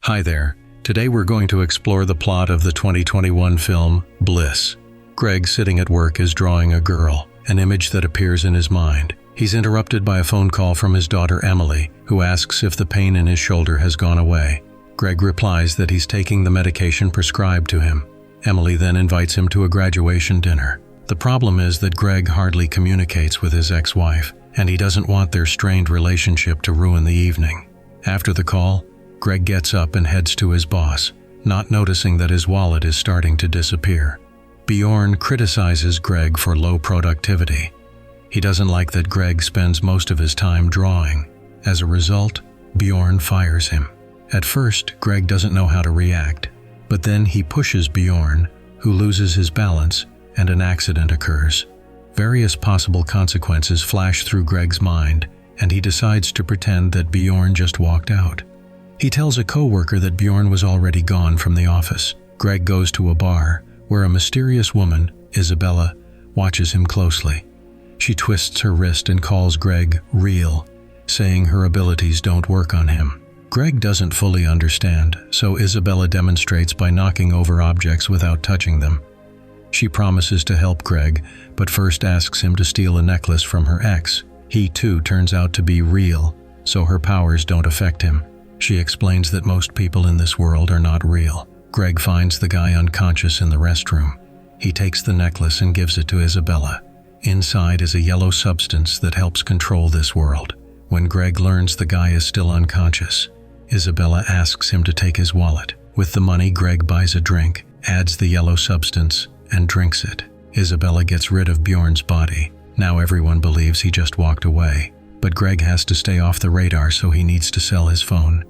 Hi there. Today we're going to explore the plot of the 2021 film, Bliss. Greg, sitting at work, is drawing a girl, an image that appears in his mind. He's interrupted by a phone call from his daughter Emily, who asks if the pain in his shoulder has gone away. Greg replies that he's taking the medication prescribed to him. Emily then invites him to a graduation dinner. The problem is that Greg hardly communicates with his ex-wife, and he doesn't want their strained relationship to ruin the evening. After the call, Greg gets up and heads to his boss, not noticing that his wallet is starting to disappear. Bjorn criticizes Greg for low productivity. He doesn't like that Greg spends most of his time drawing. As a result, Bjorn fires him. At first, Greg doesn't know how to react, but then he pushes Bjorn, who loses his balance, and an accident occurs. Various possible consequences flash through Greg's mind, and he decides to pretend that Bjorn just walked out. He tells a coworker that Bjorn was already gone from the office. Greg goes to a bar, where a mysterious woman, Isabella, watches him closely. She twists her wrist and calls Greg real, saying her abilities don't work on him. Greg doesn't fully understand, so Isabella demonstrates by knocking over objects without touching them. She promises to help Greg, but first asks him to steal a necklace from her ex. He too turns out to be real, so her powers don't affect him. She explains that most people in this world are not real. Greg finds the guy unconscious in the restroom. He takes the necklace and gives it to Isabella. Inside is a yellow substance that helps control this world. When Greg learns the guy is still unconscious, Isabella asks him to take his wallet. With the money, Greg buys a drink, adds the yellow substance, and drinks it. Isabella gets rid of Bjorn's body. Now everyone believes he just walked away. But Greg has to stay off the radar, so he needs to sell his phone.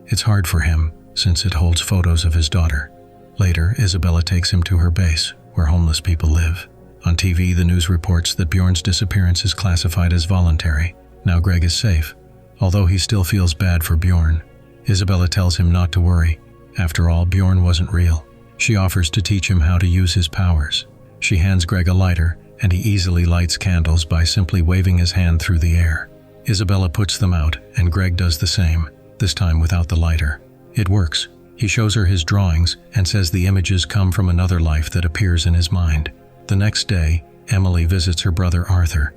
It's hard for him, since it holds photos of his daughter. Later, Isabella takes him to her base, where homeless people live. On TV, the news reports that Bjorn's disappearance is classified as voluntary. Now Greg is safe, although he still feels bad for Bjorn. Isabella tells him not to worry. After all, Bjorn wasn't real. She offers to teach him how to use his powers. She hands Greg a lighter, and he easily lights candles by simply waving his hand through the air. Isabella puts them out, and Greg does the same, this time without the lighter. It works. He shows her his drawings and says the images come from another life that appears in his mind. The next day, Emily visits her brother Arthur.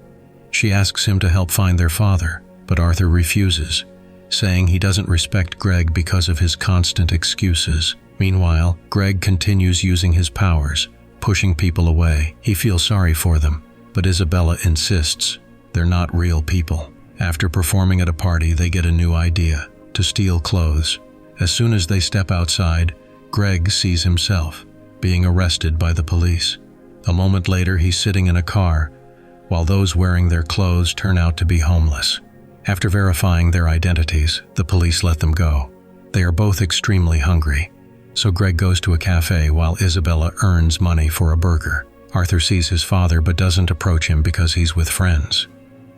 She asks him to help find their father, but Arthur refuses, saying he doesn't respect Greg because of his constant excuses. Meanwhile, Greg continues using his powers, pushing people away. He feels sorry for them, but Isabella insists they're not real people. After performing at a party, they get a new idea: to steal clothes. As soon as they step outside, Greg sees himself being arrested by the police. A moment later, he's sitting in a car, while those wearing their clothes turn out to be homeless. After verifying their identities, the police let them go. They are both extremely hungry, so Greg goes to a cafe while Isabella earns money for a burger. Arthur sees his father but doesn't approach him because he's with friends.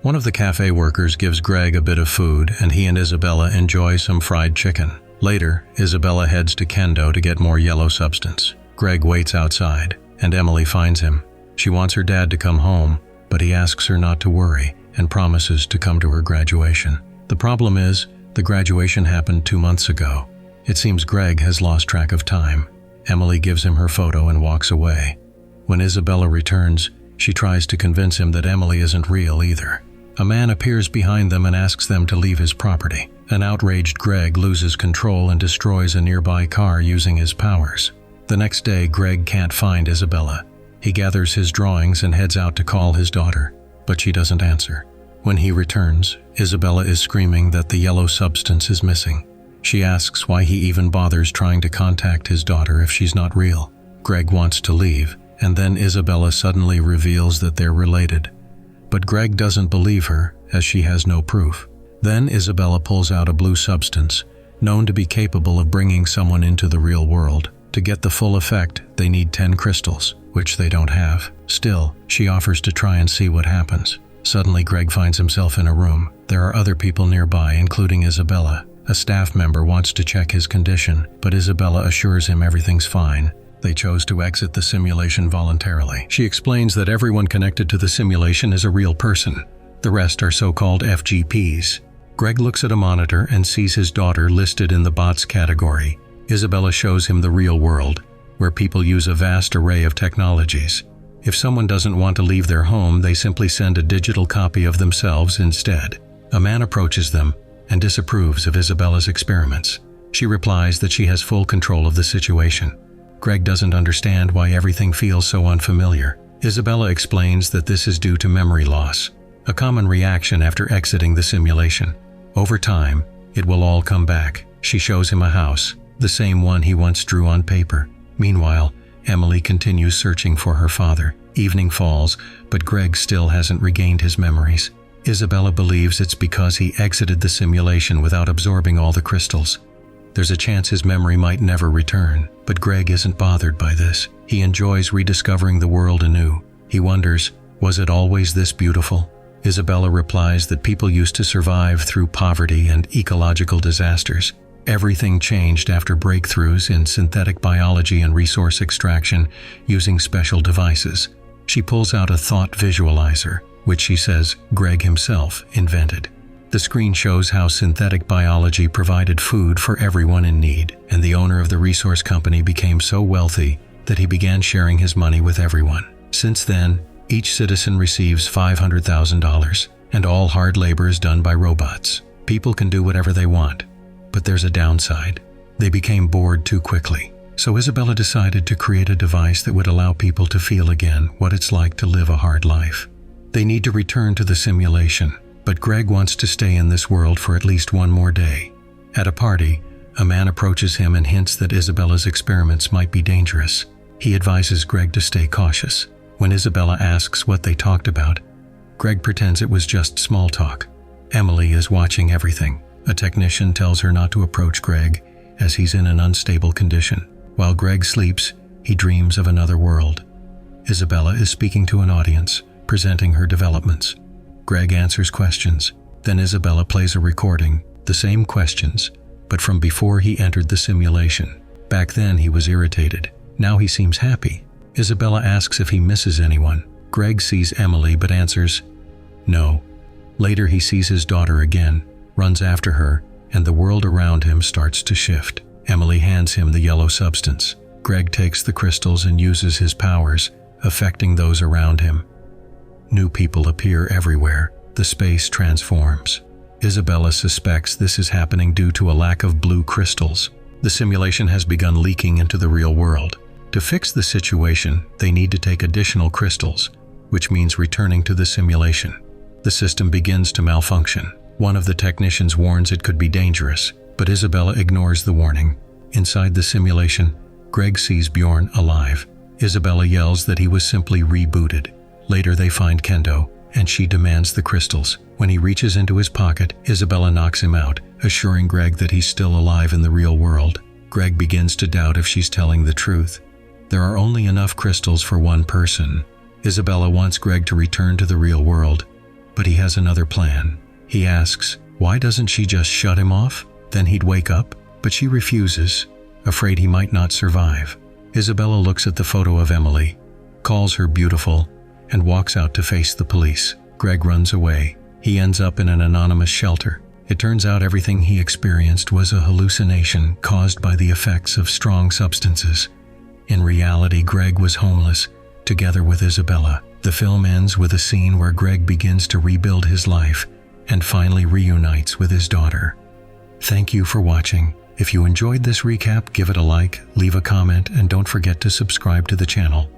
One of the cafe workers gives Greg a bit of food, and he and Isabella enjoy some fried chicken. Later, Isabella heads to Kendo to get more yellow substance. Greg waits outside, and Emily finds him. She wants her dad to come home, but he asks her not to worry and promises to come to her graduation. The problem is, the graduation happened 2 months ago. It seems Greg has lost track of time. Emily gives him her photo and walks away. When Isabella returns, she tries to convince him that Emily isn't real either. A man appears behind them and asks them to leave his property. An outraged Greg loses control and destroys a nearby car using his powers. The next day, Greg can't find Isabella. He gathers his drawings and heads out to call his daughter, but she doesn't answer. When he returns, Isabella is screaming that the yellow substance is missing. She asks why he even bothers trying to contact his daughter if she's not real. Greg wants to leave, and then Isabella suddenly reveals that they're related. But Greg doesn't believe her, as she has no proof. Then Isabella pulls out a blue substance, known to be capable of bringing someone into the real world. To get the full effect, they need 10 crystals, which they don't have. Still, she offers to try and see what happens. Suddenly, Greg finds himself in a room. There are other people nearby, including Isabella. A staff member wants to check his condition, but Isabella assures him everything's fine. They chose to exit the simulation voluntarily. She explains that everyone connected to the simulation is a real person. The rest are so-called FGPs. Greg looks at a monitor and sees his daughter listed in the bots category. Isabella shows him the real world, where people use a vast array of technologies. If someone doesn't want to leave their home, they simply send a digital copy of themselves instead. A man approaches them and disapproves of Isabella's experiments. She replies that she has full control of the situation. Greg doesn't understand why everything feels so unfamiliar. Isabella explains that this is due to memory loss, a common reaction after exiting the simulation. Over time, it will all come back. She shows him a house, the same one he once drew on paper. Meanwhile, Emily continues searching for her father. Evening falls, but Greg still hasn't regained his memories. Isabella believes it's because he exited the simulation without absorbing all the crystals. There's a chance his memory might never return, but Greg isn't bothered by this. He enjoys rediscovering the world anew. He wonders, was it always this beautiful? Isabella replies that people used to survive through poverty and ecological disasters. Everything changed after breakthroughs in synthetic biology and resource extraction using special devices. She pulls out a thought visualizer, which she says Greg himself invented. The screen shows how synthetic biology provided food for everyone in need, and the owner of the resource company became so wealthy that he began sharing his money with everyone. Since then, each citizen receives $500,000, and all hard labor is done by robots. People can do whatever they want, but there's a downside. They became bored too quickly. So Isabella decided to create a device that would allow people to feel again what it's like to live a hard life. They need to return to the simulation, but Greg wants to stay in this world for at least one more day. At a party, a man approaches him and hints that Isabella's experiments might be dangerous. He advises Greg to stay cautious. When Isabella asks what they talked about, Greg pretends it was just small talk. Emily is watching everything. A technician tells her not to approach Greg as he's in an unstable condition. While Greg sleeps, he dreams of another world. Isabella is speaking to an audience, presenting her developments. Greg answers questions. Then Isabella plays a recording, the same questions, but from before he entered the simulation. Back then he was irritated. Now he seems happy. Isabella asks if he misses anyone. Greg sees Emily but answers, no. Later he sees his daughter again, runs after her, and the world around him starts to shift. Emily hands him the yellow substance. Greg takes the crystals and uses his powers, affecting those around him. New people appear everywhere. The space transforms. Isabella suspects this is happening due to a lack of blue crystals. The simulation has begun leaking into the real world. To fix the situation, they need to take additional crystals, which means returning to the simulation. The system begins to malfunction. One of the technicians warns it could be dangerous, but Isabella ignores the warning. Inside the simulation, Greg sees Bjorn alive. Isabella yells that he was simply rebooted. Later they find Kendo, and she demands the crystals. When he reaches into his pocket, Isabella knocks him out, assuring Greg that he's still alive in the real world. Greg begins to doubt if she's telling the truth. There are only enough crystals for one person. Isabella wants Greg to return to the real world, but he has another plan. He asks, why doesn't she just shut him off? Then he'd wake up, but she refuses, afraid he might not survive. Isabella looks at the photo of Emily, calls her beautiful, and walks out to face the police. Greg runs away. He ends up in an anonymous shelter. It turns out everything he experienced was a hallucination caused by the effects of strong substances. In reality, Greg was homeless, together with Isabella. The film ends with a scene where Greg begins to rebuild his life and finally reunites with his daughter. Thank you for watching. If you enjoyed this recap, give it a like, leave a comment, and don't forget to subscribe to the channel.